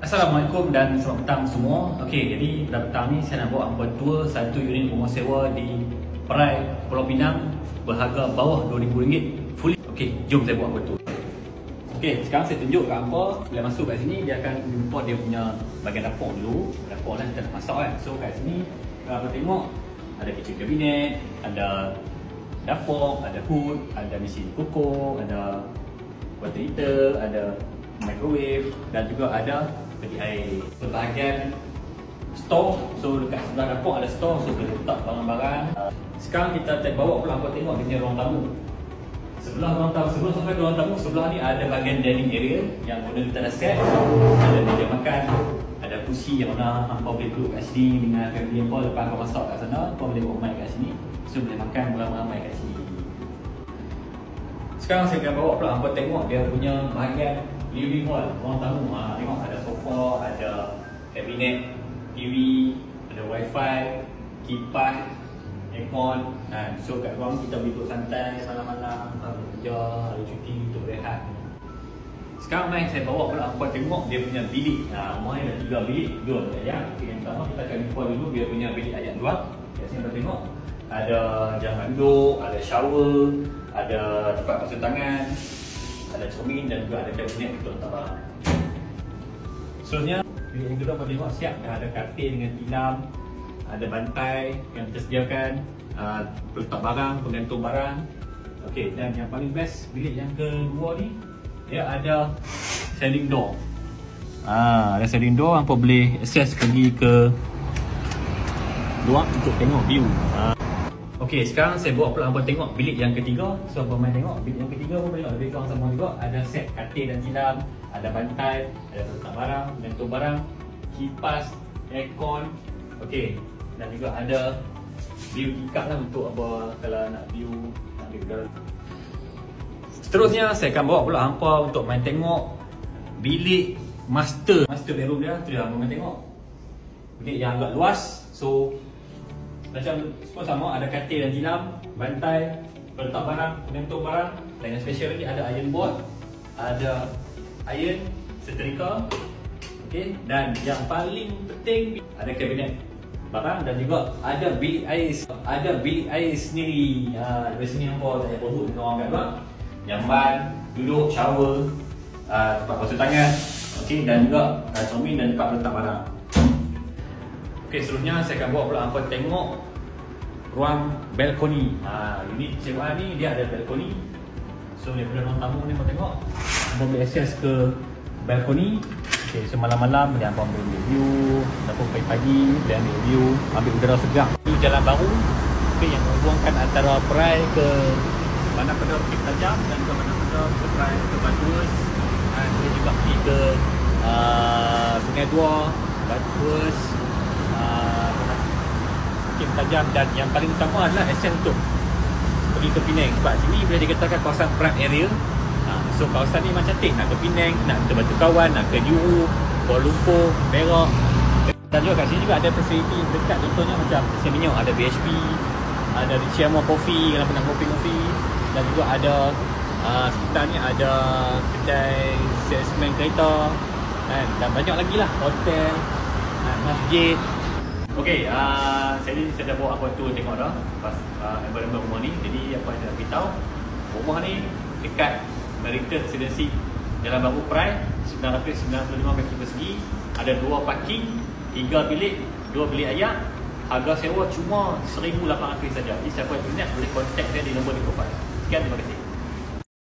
Assalamualaikum dan selamat petang semua. Okey, jadi pada petang ni saya nak bawa hangpa tour satu unit rumah sewa di Perai, Pulau Pinang berharga bawah RM2,000 fully. Okey, jom saya bawa hangpa tour. Okey, sekarang saya tunjuk kat hangpa bila masuk kat sini dia akan import dia punya bahagian dapur dulu. Dapur lah kita nak masak kan. So kat sini kalau hangpa tengok ada kitchen cabinet, ada dapur, ada hood, ada mesin kukur, ada water heater, ada microwave dan juga ada peti air. Bahagian store, so dekat sebelah dapur ada store, so boleh letak barang-barang. Sekarang kita bawa pula hangpa tengok dia punya ruang tamu. Sebelah ruang tamu, sebelum sampai ke ruang tamu, sebelah ni ada bahagian dining area yang guna kita dah set. Ada meja makan, ada kursi yang mana hangpa boleh duduk kat sini dengan family hangpa. Lepas hangpa masak kat sana, hangpa boleh bawa mic kat sini, so boleh makan beramai-ramai kat sini. Sekarang saya akan bawa pula hangpa tengok dia punya bahagian living hall, ruang tamu. Tengok ada sofa, ada kabinet, TV, ada wifi, kipas, aircon. So kat ruang kita boleh duduk santai malam-malam, kerja, hari cuti untuk rehat. Sekarang mai saya bawa pula hangpa tengok dia punya bilik. Rumah ni ada 3 bilik, 2 bilik ayat. Okay, yang pertama kita akan info dulu dia punya bilik ayat luar. Kat sini kita tengok ada jangka duduk, ada shower, ada tempat basuh tangan, ada cermin dan juga ada kabinet untuk letak barang. Seterusnya, bilik yang kedua kita tengok siap dah ada katil dengan tilam, ada bantai yang kita sediakan, letak barang, penggantung barang. Okey, dan yang paling best bilik yang kedua ni dia ada sliding door. Ada sliding door, hangpa boleh access pergi ke luar untuk tengok view. Okey, sekarang saya bawa pula hangpa tengok bilik yang ketiga. So hangpa main tengok bilik yang ketiga pun tengok lebih kurang sama juga. Ada set katil dan tilam, ada bantai, ada letak barang, gantung barang, kipas, aircon. Okey, dan juga ada view tingkap lah untuk apa kalau nak view, nak view dalam. Seterusnya saya akan bawa pula hangpa untuk main tengok bilik master bedroom dia. Tu dia hangpa main tengok. Bilik yang agak luas. So macam semua sama, ada katil dan tilam, bantai, letak barang, penggantung barang. Dan yang special lagi ada iron board, ada iron, setrika. Okey, dan yang paling penting ada kabinet barang dan juga ada bilik air. Ada bilik air sendiri. Dari sini hangpa tak payah berebut dengan orang kat luar. Jamban, duduk, shower, tempat basuh tangan. Okey, dan juga cermin dan tempat letak barang. Okey, seterusnya saya akan bawa pula hangpa tengok ruang balkoni. Unit sewaan ni dia ada balkoni. So daripada ruang tamu ni hangpa tengok, hangpa boleh access ke balkoni. Okey, so malam-malam boleh hangpa ambil view, ataupun pagi-pagi boleh ambil view, ambil udara segar. Ini jalan baru, okey, yang menghubungkan antara Perai ke Bandar Perak Bukit Tajam dan ke Bandar Perak ke Perai ke Batuas. Boleh juga pergi ke Sungai Dua, Batuas, Bukit Tajam, dan yang paling utama adalah access untuk pergi ke Penang. Sebab sini boleh dikatakan kawasan prime area. So kawasan ni memang cantik. Nak ke Penang, nak ke Batu Kawan, nak ke Johor, Kuala Lumpur, Perak. Dan juga kat sini juga ada fasiliti dekat, contohnya macam Stesen Minyak, ada BHP, ada Richie Coffee kalau nak kopi-kopi. Dan juga ada sekitar ni ada kedai salesman kereta, dan banyak lagi lah, hotel, masjid. Okey, saya dah bawa apa tu tengok dah pas environment rumah ni. Jadi apa yang saya nak beritahu, rumah ni dekat Meritus Residency Jalan Baru Perai, 995 meter persegi, ada 2 parking, 3 bilik, 2 bilik ayak. Harga sewa cuma RM1,800 saja. Jadi siapa yang minat boleh contact saya di nombor di profile. Sekian, terima kasih.